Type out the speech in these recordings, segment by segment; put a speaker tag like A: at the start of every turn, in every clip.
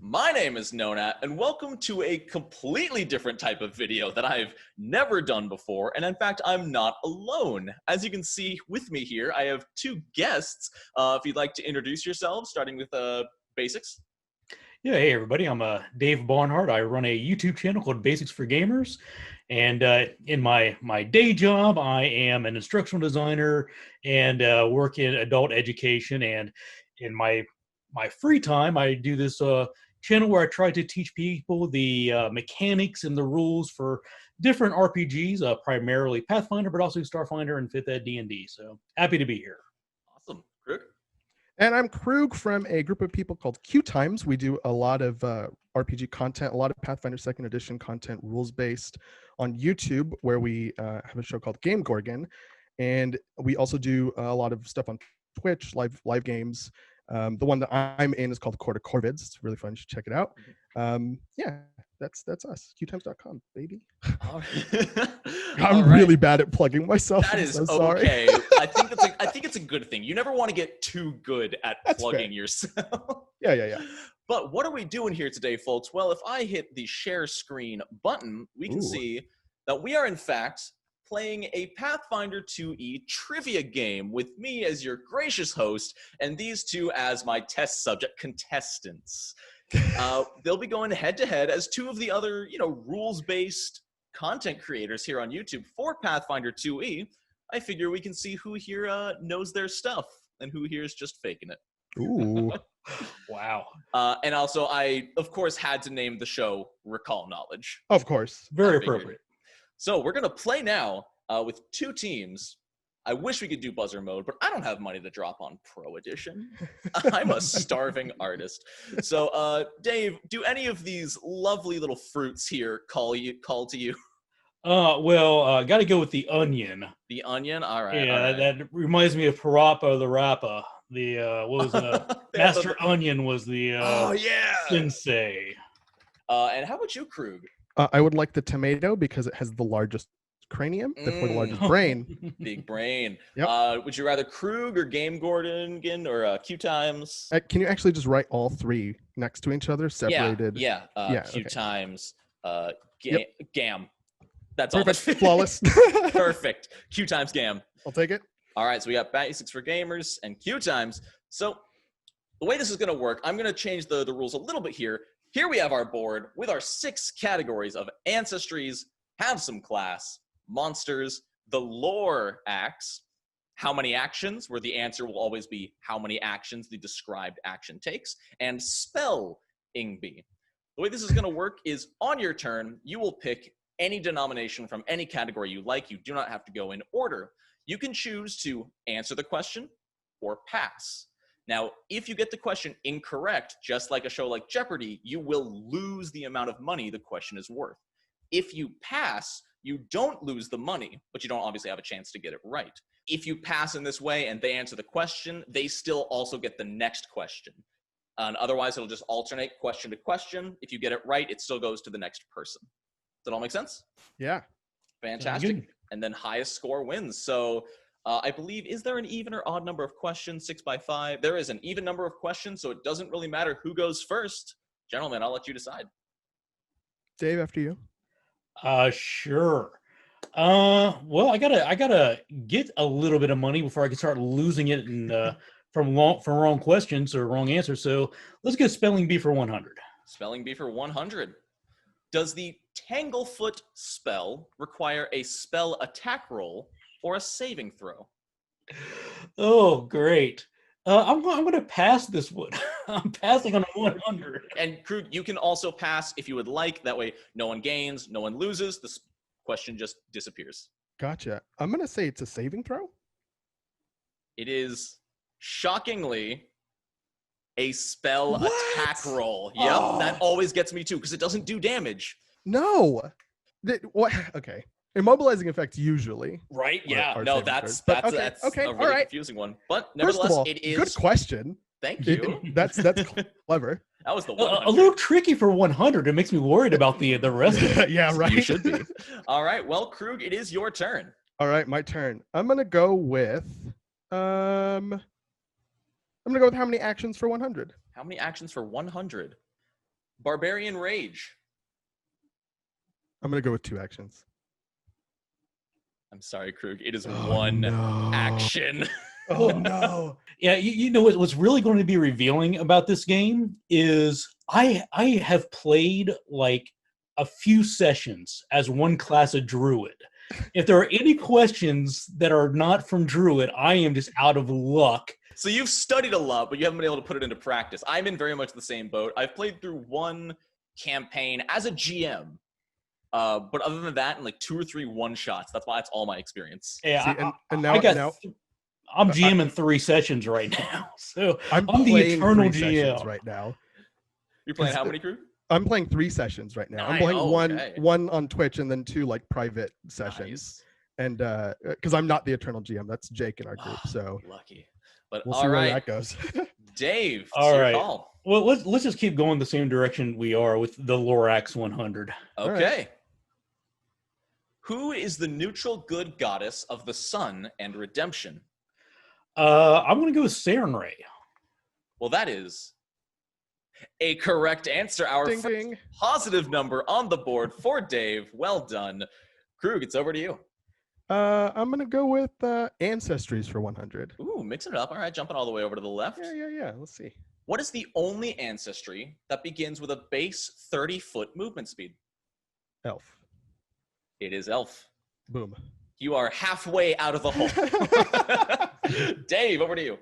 A: My name is Nona, and welcome to a completely different type of video that I've never done before, and in fact, I'm not alone. As you can see with me here, I have two guests. If you'd like to introduce yourselves, starting with Basics.
B: Yeah, hey everybody, I'm Dave Barnhart. I run a YouTube channel called Basics4Gamers, and in my day job, I am an instructional designer and work in adult education. And in my free time, I do this channel where I try to teach people the mechanics and the rules for different RPGs, primarily Pathfinder, but also Starfinder and 5th Ed D&D. So happy to be here.
A: Awesome. Croog?
C: And I'm Croog from a group of people called QueueTimes. We do a lot of RPG content, a lot of Pathfinder 2nd Edition content, rules-based on YouTube, where we have a show called Game Gorgon. And we also do a lot of stuff on Twitch, live games. The one that I'm in is called Quarter Corvids. It's really fun. You should check it out. Yeah, that's us. QTimes.com, baby. I'm really bad at plugging myself.
A: That is
C: so sorry.
A: okay. I think it's a good thing. You never want to get too good at plugging yourself.
C: Yeah.
A: But what are we doing here today, folks? Well, if I hit the share screen button, we can see that we are in fact playing a Pathfinder 2e trivia game with me as your gracious host and these two as my test subject contestants. They'll be going head to head as two of the other, rules-based content creators here on YouTube for Pathfinder 2e. I figure we can see who here knows their stuff and who here is just faking it.
C: Ooh.
B: Wow.
A: And also, I, of course, had to name the show Recall Knowledge.
C: Of course.
B: Very appropriate.
A: So we're going to play now with two teams. I wish we could do buzzer mode, but I don't have money to drop on Pro Edition. I'm a starving artist. So, Dave, do any of these lovely little fruits here call to you?
B: Well, got to go with the onion.
A: The onion? All right.
B: Yeah,
A: all right.
B: that reminds me of Parappa the Rappa. The, what was Master Onion was the sensei.
A: And how about you, Croog?
C: I would like the tomato because it has the largest cranium, therefore the largest brain.
A: Big brain.
C: Yep.
A: Would you rather Croog or Game Gorgon or QueueTimes?
C: Can you actually just write all three next to each other, separated?
A: Yeah. QueueTimes, Gam. That's all.
C: Perfect. Flawless.
A: Perfect. QueueTimes Gam.
C: I'll take it.
A: All right, so we got Basics4Gamers and QueueTimes. So the way this is going to work, I'm going to change the rules a little bit here. Here we have our board with our 6 categories of ancestries, have some class, monsters, the lore acts, how many actions, where the answer will always be how many actions the described action takes, and SPELLCASTING. The way this is going to work is on your turn, you will pick any denomination from any category you like. You do not have to go in order. You can choose to answer the question or pass. Now, if you get the question incorrect, just like a show like Jeopardy, you will lose the amount of money the question is worth. If you pass, you don't lose the money, but you don't obviously have a chance to get it right. If you pass in this way and they answer the question, they still also get the next question. And otherwise, it'll just alternate question to question. If you get it right, it still goes to the next person. Does that all make sense?
C: Yeah.
A: Fantastic. And then highest score wins. So I believe, is there an even or odd number of questions? 6 by 5. There is an even number of questions, so it doesn't really matter who goes first. Gentlemen, I'll let you decide.
C: Dave, after you.
B: Sure. Well, I gotta get a little bit of money before I can start losing it and from wrong questions or wrong answers. So let's get spelling bee for 100.
A: Spelling bee for 100. Does the Tanglefoot spell require a spell attack roll or a saving throw?
B: Oh, great. I'm going to pass this one. I'm passing on a 100.
A: And Croog, you can also pass if you would like. That way, no one gains, no one loses. This question just disappears.
C: Gotcha. I'm going to say it's a saving throw.
A: It is shockingly a spell attack roll. Yep, that always gets me too because it doesn't do damage.
C: No. What? Okay. Immobilizing effects usually.
A: Right? Yeah. No, that's
C: okay,
A: a really confusing one. But nevertheless,
C: all,
A: it is.
C: Good question.
A: Thank you.
C: That's clever.
A: That was the one.
B: A little tricky for 100. It makes me worried about the rest of it.
C: Yeah, right.
A: You should be. All right. Well, Croog, it is your turn.
C: All right, my turn. I'm gonna go with how many actions for 100?
A: How many actions for 100? Barbarian Rage.
C: I'm gonna go with 2 actions.
A: I'm sorry, Croog. It is
C: Oh,
A: one
C: no.
A: action.
C: Oh no.
B: Yeah, you know what's really going to be revealing about this game is I have played like a few sessions as one class of druid. If there are any questions that are not from druid, I am just out of luck.
A: So you've studied a lot, but you haven't been able to put it into practice. I'm in very much the same boat. I've played through one campaign as a GM, but other than that, in like 2 or 3 one-shots. That's all my experience.
B: Yeah,
C: See, and
B: I got.
C: now
B: I'm GMing 3 sessions right now, so
C: I'm
B: the
C: playing
B: eternal
C: 3 sessions
B: GM
C: right now.
A: You're playing how many, Croog?
C: I'm playing 3 sessions right now. I'm
A: Nice.
C: playing
A: Oh, okay.
C: one on Twitch and then 2 like private sessions.
A: Nice.
C: And because I'm not the eternal GM, that's Jake in our group. So
A: Lucky. But
C: we'll
A: all
C: see where
A: right,
C: that goes.
A: Dave,
B: All
A: it's your
B: right.
A: call.
B: Well, let's just keep going the same direction we are with the Lorax 100.
A: Okay.
C: right.
A: Who is the neutral good goddess of the sun and redemption?
B: I'm going to go with Sarenrae.
A: Well, that is a correct answer. Our
C: Ding
A: first
C: ding.
A: positive number on the board for Dave. Well done. Croog, it's over to you.
C: I'm gonna go with ancestries for 100.
A: Ooh, mixing it up. All right, jumping all the way over to the left.
C: Yeah. Let's see.
A: What is the only ancestry that begins with a base 30-foot movement speed?
C: Elf.
A: It is Elf.
C: Boom.
A: You are halfway out of the hole. Dave, over to you.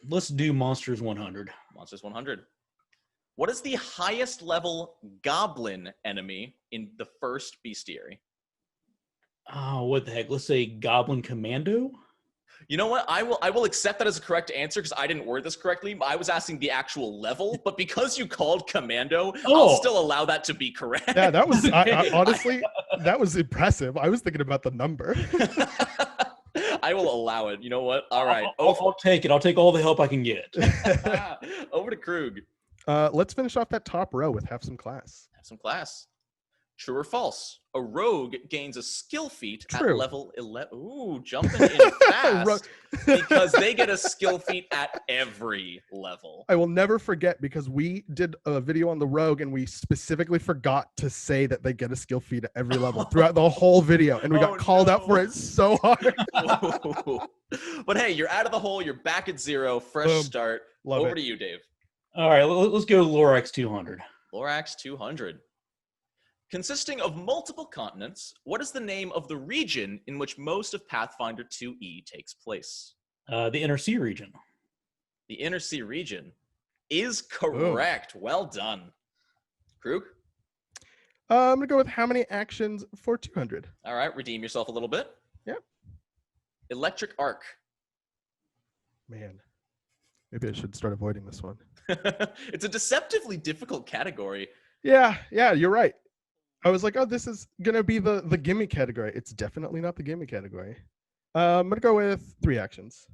B: Let's do Monsters 100.
A: Monsters 100. What is the highest level goblin enemy in the first bestiary?
B: Oh, what the heck? Let's say Goblin Commando.
A: You know what? I will accept that as a correct answer because I didn't word this correctly. I was asking the actual level, but because you called commando, I'll still allow that to be correct.
C: Yeah, that was honestly that was impressive. I was thinking about the number.
A: I will allow it. You know what? All right.
B: I'll take it. I'll take all the help I can get.
A: Over to Croog.
C: Let's finish off that top row with have some class.
A: Have some class. True or false? A rogue gains a skill feat
C: True.
A: at level 11. Ooh, jumping in fast because they get a skill feat at every level.
C: I will never forget because we did a video on the rogue and we specifically forgot to say that they get a skill feat at every level throughout the whole video, and we got called out for it so hard.
A: But hey, you're out of the hole. You're back at 0. Fresh
C: Boom.
A: start.
C: Love
A: Over
C: it.
A: to you, Dave.
B: All right, let's go Lorax 200.
A: Lorax 200. Consisting of multiple continents, what is the name of the region in which most of Pathfinder 2e takes place?
B: The Inner Sea region.
A: The Inner Sea region is correct. Well done. Croog?
C: I'm gonna go with how many actions for 200.
A: All right, redeem yourself a little bit.
C: Yep.
A: Electric Arc.
C: Man, maybe I should start avoiding this one.
A: It's a deceptively difficult category.
C: Yeah, you're right. I was like, oh, this is gonna be the gimme category. It's definitely not the gimme category. I'm gonna go with 3 actions.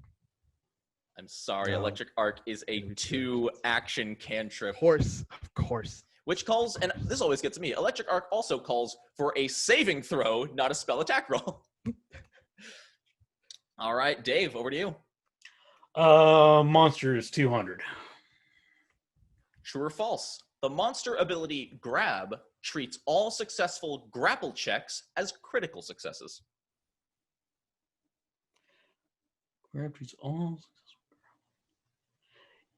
A: I'm sorry,
C: No.
A: Electric Arc is a
C: Maybe
A: 2-action cantrip.
C: Of course.
A: Which calls, and this always gets me, Electric Arc also calls for a saving throw, not a spell attack roll. All right, Dave, over to you.
B: Monsters 200.
A: True or false? The monster ability Grab treats all successful grapple checks as critical successes.
B: Grab treats all.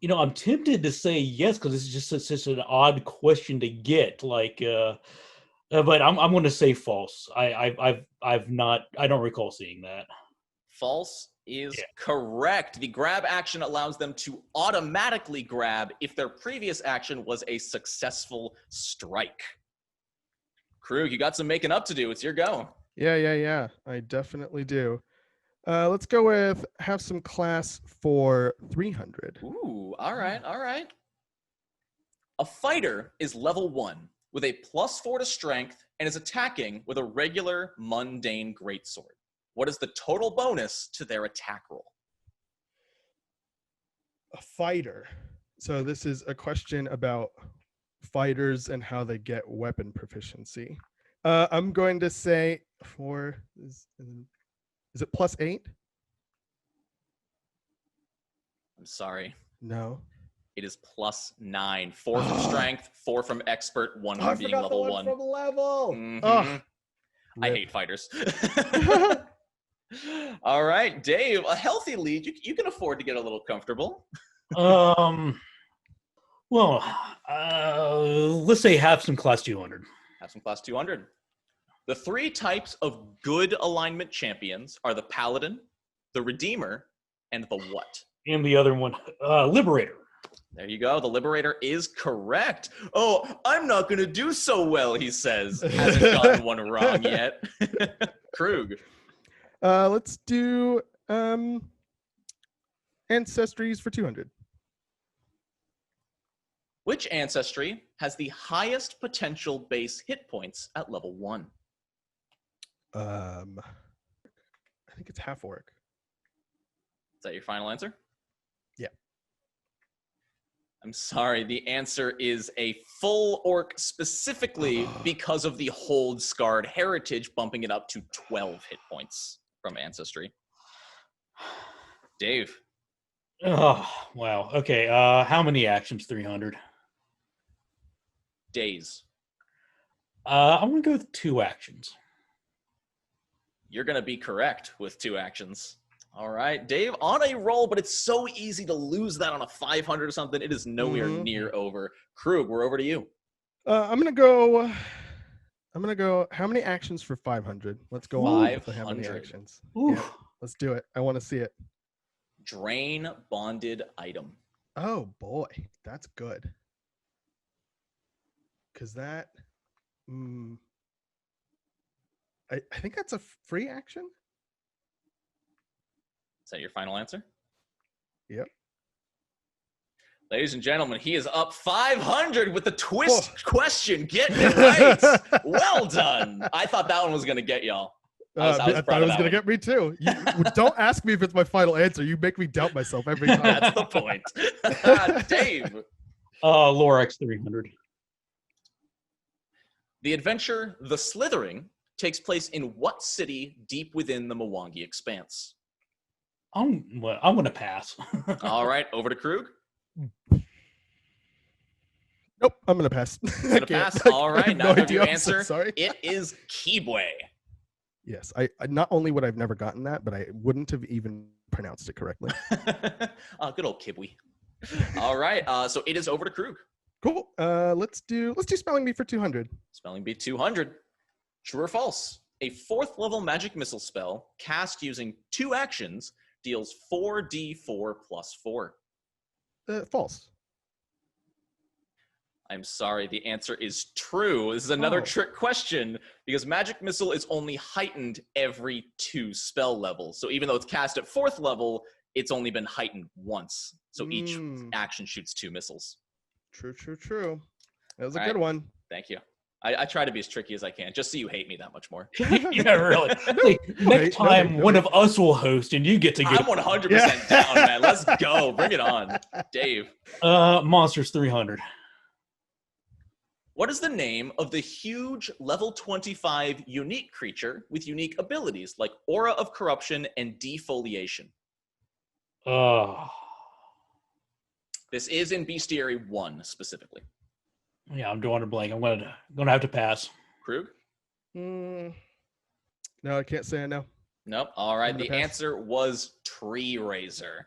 B: You know, I'm tempted to say yes because it's just such an odd question to get. Like, but I'm going to say false. I don't recall seeing that.
A: False is correct. The grab action allows them to automatically grab if their previous action was a successful strike. Croog, you got some making up to do. It's your go.
C: Yeah. I definitely do. Let's go with have some class for 300.
A: Ooh, all right. A fighter is level 1 with a +4 to strength and is attacking with a regular mundane greatsword. What is the total bonus to their attack roll?
C: A fighter. So this is a question about fighters and how they get weapon proficiency. I'm going to say is it +8?
A: I'm sorry.
C: No.
A: It is +9. 4 from strength, 4 from expert, 1 from being level 1.
C: From level.
A: Mhm. I hate fighters. All right, Dave, a healthy lead. You can afford to get a little comfortable.
B: Well, let's say have some class 200.
A: Have some class 200. The 3 types of good alignment champions are the Paladin, the Redeemer, and the what?
B: And the other one, Liberator.
A: There you go. The Liberator is correct. Oh, I'm not going to do so well, he says. Hasn't gotten one wrong yet. Croog.
C: Let's do Ancestries for 200.
A: Which ancestry has the highest potential base hit points at level 1?
C: I think it's half orc.
A: Is that your final answer?
C: Yeah.
A: I'm sorry. The answer is a full orc, specifically because of the hold scarred heritage, bumping it up to 12 hit points from ancestry. Dave.
B: Oh, wow. Okay. How many actions? 300.
A: DAZE.
B: I'm going to go with 2 actions.
A: You're going to be correct with 2 actions. All right, Dave, on a roll, but it's so easy to lose that on a 500 or something. It is nowhere near over. Croog, we're over to you.
C: I'm gonna go. How many actions for 500? Let's go on with the how many
A: 500.
C: actions. Yeah, let's do it. I want to see it.
A: Drain bonded item.
C: Oh boy, that's good. Cause that, I think that's a free action.
A: Is that your final answer?
C: Yep.
A: Ladies and gentlemen, he is up 500 with the twist question. Getting it right. Well done. I thought that one was going to get y'all.
C: I thought it was going to get me too. Don't ask me if it's my final answer. You make me doubt myself every time.
A: That's the point. Dave.
B: Lorax 300.
A: The adventure, The Slithering, takes place in what city deep within the MWANGI expanse?
B: I'm going to pass.
A: All right, over to Croog.
C: Nope, I'm going to pass.
A: Gonna pass. All right, now have your answer.
C: Sorry.
A: It is Kibwe.
C: Yes, I not only would I've never gotten that, but I wouldn't have even pronounced it correctly.
A: Good old Kibwe. All right, so it is over to Croog.
C: Cool. Let's do spelling bee for 200.
A: Spelling bee 200. True or false? A 4th level magic missile spell cast using 2 actions deals 4d4 plus 4.
C: False.
A: I'm sorry, the answer is true. This is another trick question because magic missile is only heightened every 2 spell levels. So even though it's cast at 4th level, it's only been heightened once. So each action shoots 2 missiles.
C: True. That was a good one.
A: Thank you. I try to be as tricky as I can, just so you hate me that much more.
B: Yeah, really. Next time, one of us will host, and you get to get.
A: I'm 100% down, man. Let's go. Bring it on. Dave.
B: Monsters 300.
A: What is the name of the huge level 25 unique creature with unique abilities like Aura of Corruption and Defoliation? This is in Bestiary 1 specifically.
B: Yeah, I'm drawing a blank. I'm gonna have to pass.
A: Croog?
C: No, I can't say I know.
A: Nope. All right. The
C: pass.
A: answer was Tree Razor.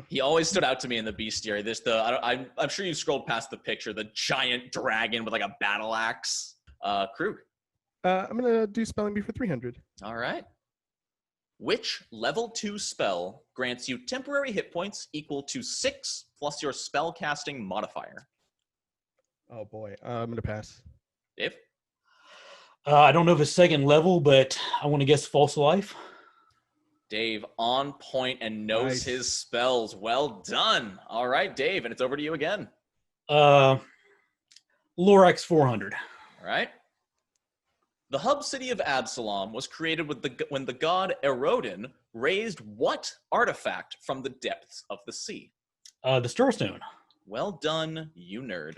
A: He always stood out to me in the Bestiary. I'm sure you scrolled past the picture. The giant dragon with like a battle axe. Croog.
C: I'm gonna do spelling bee for 300.
A: All right. Which level 2 spell grants you temporary hit points equal to 6 plus your spellcasting modifier?
C: Oh boy, I'm gonna pass.
A: Dave?
B: I don't know if it's 2nd level, but I want to guess false life.
A: Dave on point and knows his spells. Well done. All right, Dave, and it's over to you again.
B: Lorax 400.
A: All right. The hub city of Absalom was created when the god Erodin raised what artifact from the depths of the sea?
B: The Starstone.
A: Well done, you nerd.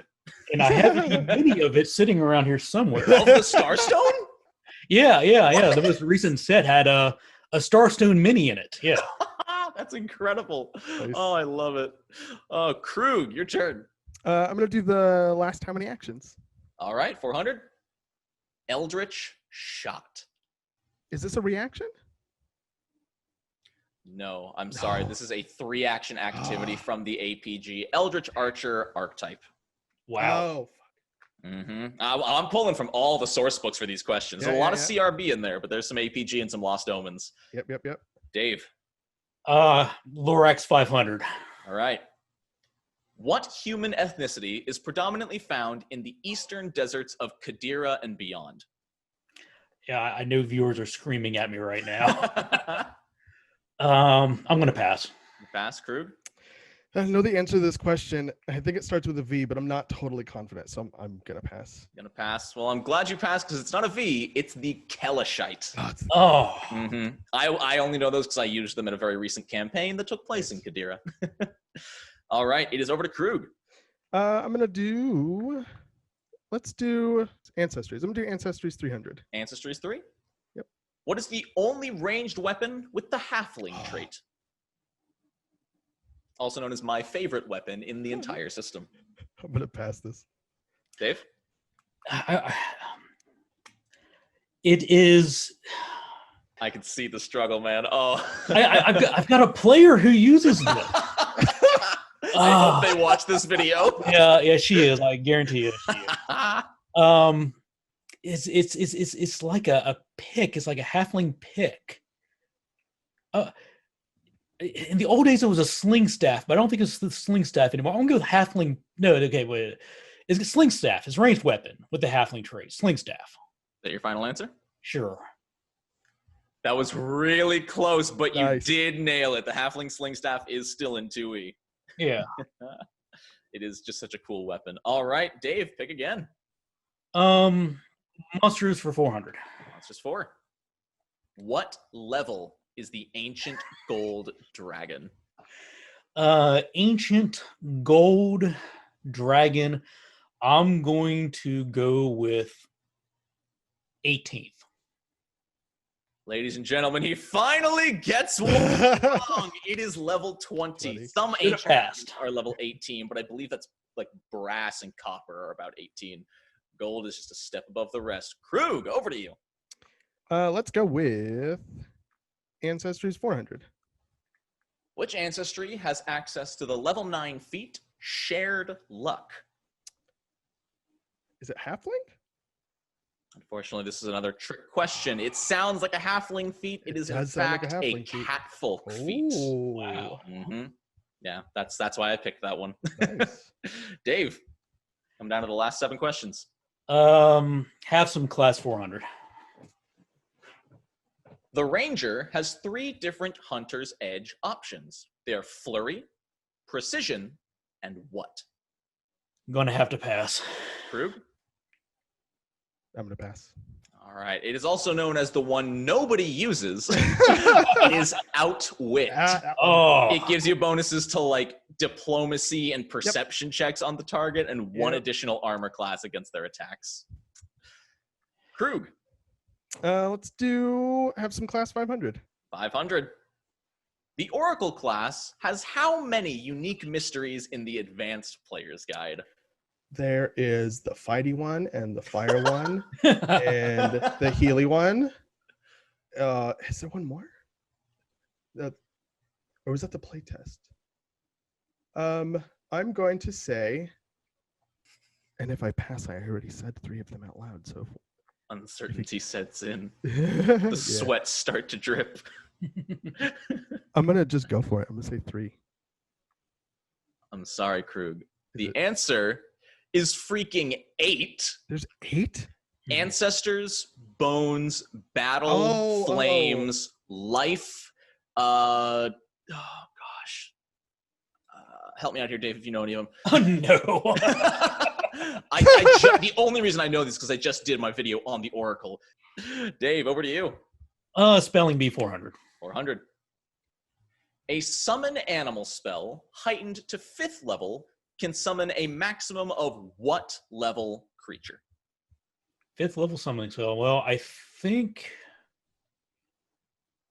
B: And I have a video of it sitting around here somewhere.
A: Of the Starstone?
B: Yeah. The most recent set had a Starstone mini in it. Yeah.
A: That's incredible.
C: Nice.
A: Oh, I love it. Oh, Croog, your turn.
C: I'm gonna do the last how many actions.
A: All right, 400. Eldritch Shot.
C: Is this a reaction?
A: No, I'm sorry.
C: No.
A: This is a 3-action activity from the APG. Eldritch Archer archetype.
B: Wow.
C: Oh,
A: I'm pulling from all the source books for these questions.
C: Yeah,
A: There's a lot
C: yeah,
A: of CRB in there, but there's some APG and some Lost Omens.
C: yep.
A: Dave.
B: Lorax 500.
A: All right. What human ethnicity is predominantly found in the eastern deserts of QADIRA and beyond?
B: Yeah, I know viewers are screaming at me right now. I'm gonna pass.
A: Pass, Croog.
C: I know the answer to this question. I think it starts with a V, but I'm not totally confident, so I'm gonna pass.
A: Gonna pass. Well, I'm glad you passed because it's not a V. It's the Kelishite.
C: Oh,
B: Oh,
A: I only know those because I used them in a very recent campaign that took place in QADIRA. All right, it is over to Croog.
C: I'm gonna do. Let's do Ancestries. I'm gonna do Ancestries 300.
A: Ancestries 3?
C: Yep.
A: What is the only ranged weapon with the halfling trait? Also known as my favorite weapon in the entire system.
C: I'm gonna pass this.
A: Dave?
B: it is.
A: I can see the struggle, man. Oh.
B: I've got a player who uses this.
A: I hope they watch this video.
B: Yeah, she is. I guarantee you, she is. It's like a pick. It's like a halfling pick. In the old days, it was a sling staff, but I don't think it's the sling staff anymore. I'm gonna go with halfling. No, okay, wait. It's a sling staff. It's a ranged weapon with the halfling trait. Sling staff.
A: Is that your final answer?
B: Sure.
A: That was really close, but you
C: Nice.
A: did nail it. The halfling sling staff is still in 2E.
B: Yeah.
A: It is just such a cool weapon. All right, Dave, pick again.
B: Monsters for 400.
A: Monsters 4. What level is the ancient gold dragon?
B: Ancient gold dragon. I'm going to go with 18th.
A: Ladies and gentlemen, he finally gets one wrong. It is level 20.
C: 20.
A: Some
B: Should've
A: ancient
B: passed.
A: are level 18, but I believe that's like brass and copper are about 18. Gold is just a step above the rest. Croog, over to you.
C: Let's go with Ancestries 400.
A: Which ancestry has access to the level 9 feat Shared Luck?
C: Is it Halfling?
A: Unfortunately, this is another trick question. It sounds like a halfling feat. It is in
C: does sound like a
A: fact a
C: halfling feat.
A: catfolk feat.
B: Wow.
A: Yeah, that's why I picked that one.
C: Nice.
A: Dave, come down to the last 7 questions.
B: Have some class 400.
A: The Ranger has 3 different Hunter's Edge options. They are Flurry, Precision, and what?
B: I'm going to have to pass.
A: Croog?
C: I'm gonna pass.
A: All right. It is also known as the one nobody uses. It is Outwit.
B: Oh,
A: It gives you bonuses to like diplomacy and perception checks on the target and 1 additional armor class against their attacks. Croog?
C: Let's have some class 500.
A: 500. The Oracle class has how many unique mysteries in the Advanced Player's Guide?
C: There is the fighty one and the fire one and the healy one. Is there one more? Or was that the playtest? I'm going to say, and if I pass, I already said 3 of them out loud. So
A: Uncertainty sets in.
C: the
A: The sweats start to drip.
C: I'm gonna just go for it. I'm gonna say 3.
A: I'm sorry, Croog. The
C: it-
A: answer is freaking 8.
C: There's 8.
A: Ancestors, bones, battle,
C: Oh,
A: flames, life. Oh gosh. Help me out here, Dave, if you know any of them.
B: oh no.
A: The only reason I know this is because I just did my video on the Oracle. Dave, over to you.
B: Spelling bee 400.
A: 400. A summon animal spell heightened to 5th level can summon a maximum of what level creature?
B: 5th level summoning spell. Well, I think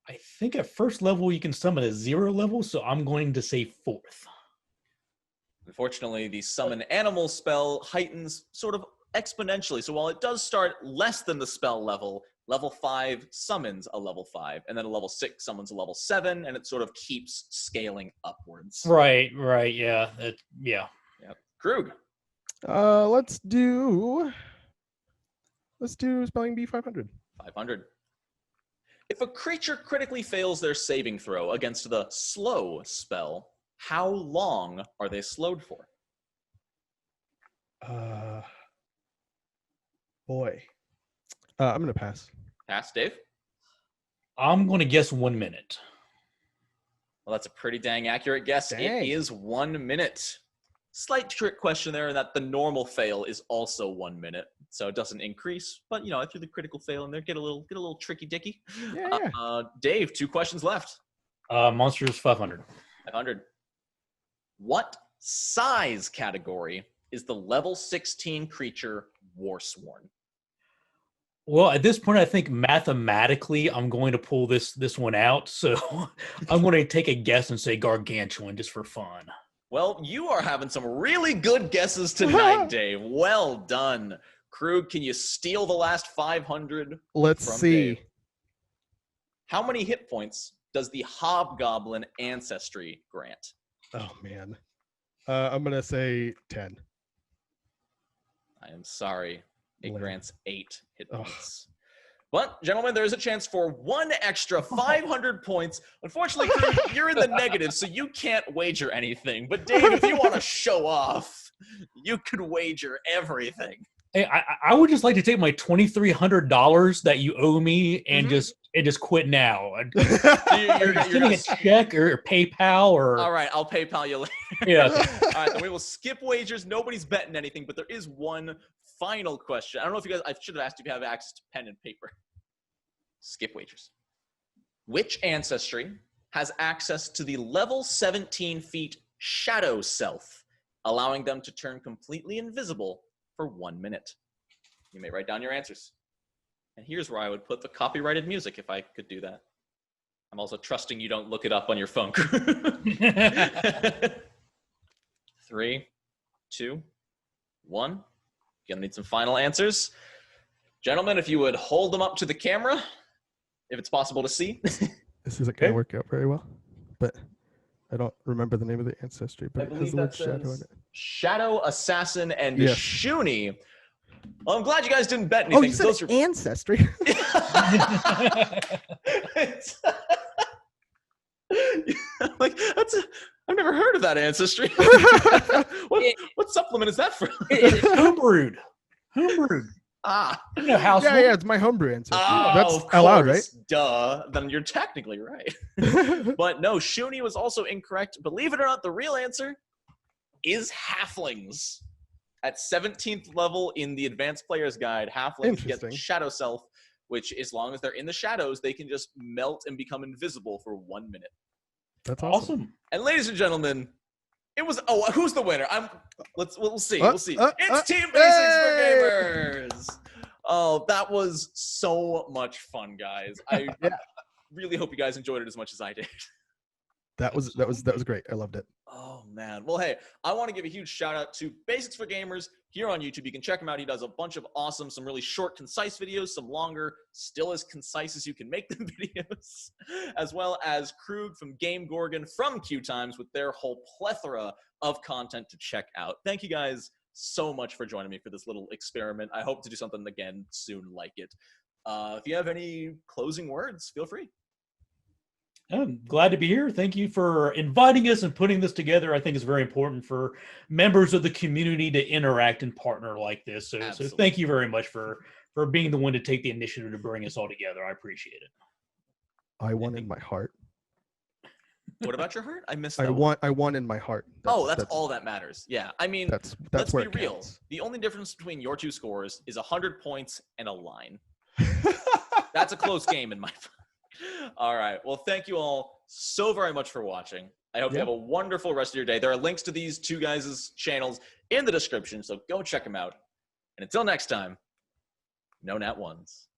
B: I think at first level you can summon at 0 level, so I'm going to say 4th.
A: Unfortunately, the summon animal spell heightens sort of exponentially. So while it does start less than the spell level, level 5 summons a level 5, and then a level 6 summons a level 7, and it sort of keeps scaling upwards.
B: Right, yeah. Yeah.
A: Yep. Croog.
C: Let's do spelling bee 500.
A: 500. If a creature critically fails their saving throw against the slow spell, how long are they slowed for?
C: Boy. I'm going to pass.
A: Pass, Dave?
B: I'm going to guess 1 minute.
A: Well, that's a pretty dang accurate guess.
C: Dang.
A: It is 1 minute. Slight trick question there in that the normal fail is also 1 minute, so it doesn't increase. But, you know, if you're the critical fail in there, get a little tricky dicky.
C: Yeah.
A: Dave, 2 questions left.
B: Monsters 500.
A: 500. What size category is the level 16 creature Warsworn?
B: Well, at this point, I think mathematically I'm going to pull this one out. So I'm going to take a guess and say gargantuan just for fun.
A: Well, you are having some really good guesses tonight, Dave. Well done. Croog, can you steal the last 500?
C: Let's
A: from
C: see.
A: Dave? How many hit points does the Hobgoblin Ancestry grant?
C: Oh, man. I'm going to say 10.
A: I am sorry. It
C: Lame.
A: grants 8 hit points. But, gentlemen, there is a chance for 1 extra 500 points. Unfortunately, Croog, you're in the negative, so you can't wager anything. But, Dave, if you want to show off, you could wager everything.
B: Hey, I would just like to take my $2,300 that you owe me and just quit now. You're sending a check or PayPal or.
A: All right, I'll PayPal you later.
B: Yeah.
A: All right, then we will skip wagers. Nobody's betting anything, but there is one final question. I don't know if you guys. I should have asked if you have access to pen and paper. Skip wagers. Which ancestry has access to the level 17 feet shadow self, allowing them to turn completely invisible for 1 minute? You may write down your answers. And here's where I would put the copyrighted music if I could do that. I'm also trusting you don't look it up on your phone. 3, 2, 1. Gonna need some final answers. Gentlemen, if you would hold them up to the camera, if it's possible to see.
C: This isn't going to work out very well, but I don't remember the name of the ancestry, but it has the word shadow in it.
A: Shadow, Assassin, and
C: Yes.
A: Shuni. Well, I'm glad you guys didn't bet anything.
C: Oh, you said
A: Those are...
C: ancestry.
A: Like, I've never heard of that ancestry. What supplement is that from?
B: It's homebrewed.
A: Ah.
B: I don't know how.
C: Yeah, it's my homebrew ancestry.
A: Oh,
C: That's
A: of
C: allowed, right?
A: course. Duh. Then you're technically right. But no, Shuni was also incorrect. Believe it or not, the real answer is halflings. At 17th level in the Advanced Player's Guide, halflings get Shadow Self, which as long as they're in the shadows, they can just melt and become invisible for 1 minute.
C: That's awesome.
A: And ladies and gentlemen, it was who's the winner? We'll see. It's Team Basics for Gamers. Oh, that was so much fun, guys. I really hope you guys enjoyed it as much as I did.
C: That was great. I loved it.
A: Oh man. Well, hey, I want to give a huge shout out to Basics for Gamers here on YouTube. You can check him out. He does a bunch of awesome, some really short, concise videos, some longer, still as concise as you can make them videos, as well as Croog from Game Gorgon from QueueTimes with their whole plethora of content to check out. Thank you guys so much for joining me for this little experiment. I hope to do something again soon like it. If you have any closing words, feel free.
B: I'm glad to be here. Thank you for inviting us and putting this together. I think it's very important for members of the community to interact and partner like this. So thank you very much for being the one to take the initiative to bring us all together. I appreciate it.
C: I won in my heart.
A: What about your heart? I missed that.
C: I won in my heart.
A: That's all that matters. Yeah. I mean, let's
C: where
A: be
C: it
A: real.
C: counts.
A: The only difference between your two scores is 100 points and a line. That's a close game in my mind. All right. Well, thank you all so very much for watching. I hope you have a wonderful rest of your day. There are links to these two guys' channels in the description, so go check them out. And until next time, no nat ones.